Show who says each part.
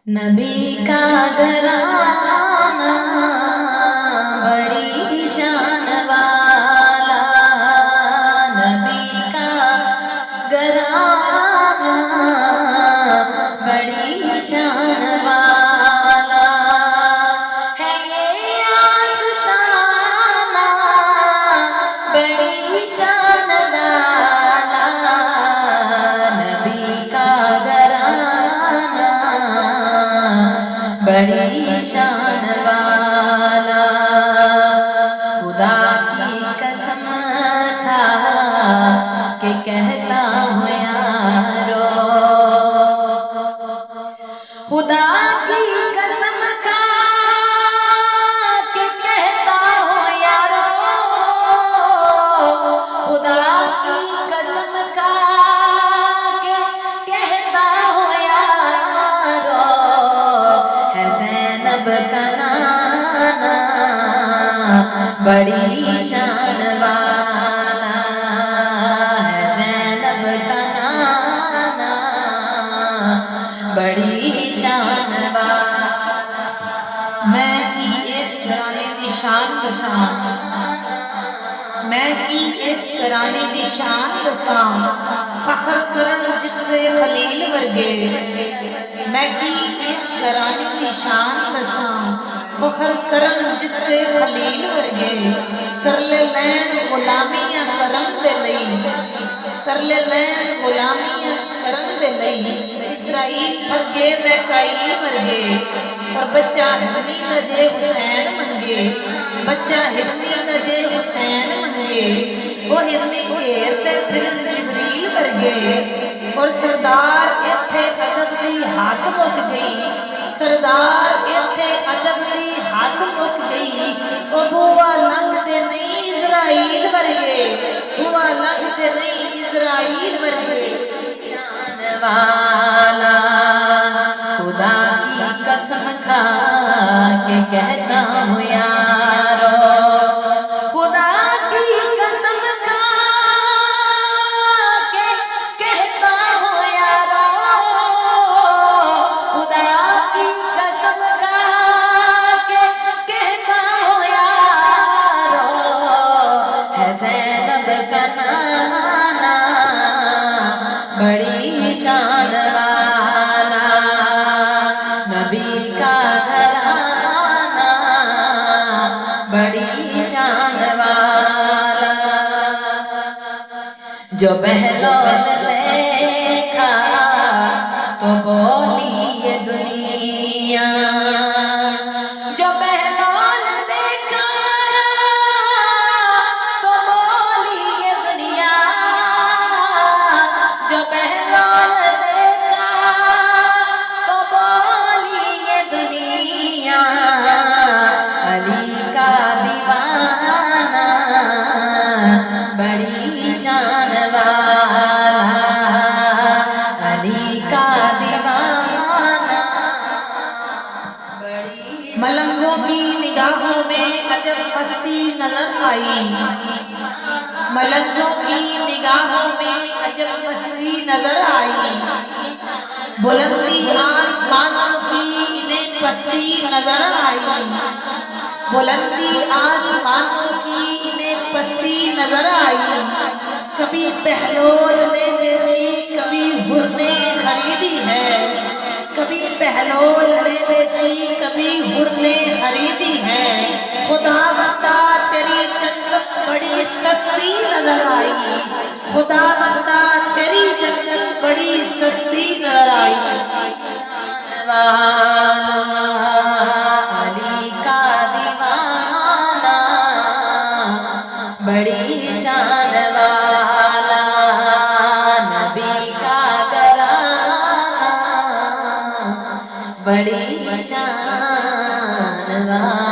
Speaker 1: نبی کا گھرانہ بڑی شان والا، نبی کا گھرانہ بڑی شان والا ہے، یہ آستانہ بڑی شان والا، نبی کا گھرانہ بڑی شان والا، خدا کی قسم کھا کے کہتا ہوں یارو، خدا کی قسم کھا کے کہتا ہوں یارو، خدا کی قسم کھا کے کہتا ہوں یارو، ہے زینب کا نانا بڑی شان والا، ہے زینب کا نانا بڑی شان والا،
Speaker 2: میں کی اس گھرانے دی شان دساں، میں کی اس گھرانے دی شان دساں، فخر کرن جس دے خلیل ورگے، میں کی اس گھرانے دی شان دساں، فخر کرن جس دے خلیل ورگے، ترلے لین غلامیاں کرن دے لئی، ترلے لین غلامیاں کرن دے لئی، اسرائیل فرگے میکائیل ورگے، اور بچہ ہرنی نجے حسین منگے، بچہ ہرنی نجے حسین منگے، وہ ہرنی گھیرتے پھرن جبریل ورگے، اور سردار ایتھے ادب دی ہاتھ مک گئی، سردار ایتھے ادب دی ہاتھ مک گئی، وہ بوا لنگ دے نہیں اسرائیل ورگے، بوا لنگ دے نہیں اسرائیل ورگے،
Speaker 1: شان والا، خدا کی قسم کھا کے کہتا ہوں یارو، خدا کی قسم کھا کے کہتا ہوں یارو، خدا کی قسم کھا کے کہتا ہوں یارو، ہے زینب کا نانا بڑی شان والا، نبی کا گھرانہ بڑی شان والا، جو بہلول دیکھا تو بولی یہ دنیا، جو بہلول دیکھا تو بولی یہ دنیا، جو بہلول دیکھا تو بولی یہ دنیا، علی کا دیوانہ بڑی شان والا، علی کا دیوانہ بڑی
Speaker 2: ملنگوں کی نگاہوں میں عجب مستی نظر آئی، ملنگوں کی نگاہوں میں عجب مستی نظر آئی، بلندی آسمانوں کی انہیں پستی نظر آئی، بلندی آسمانوں کی انہیں پستی نظر آئی، کبھی بہلول نے بیچی کبھی حر نے خریدی ہے، کبھی بہلول نے بیچی کبھی حر نے خریدی ہے، خدا بندہ تیری جنت بڑی سستی نظر آئی، خدا بندہ تیری جنت بڑی سستی نظر آئی،
Speaker 1: والا، علی کا دیوانہ بڑی شان والا، نبی کا گھرانہ بڑی شان والا۔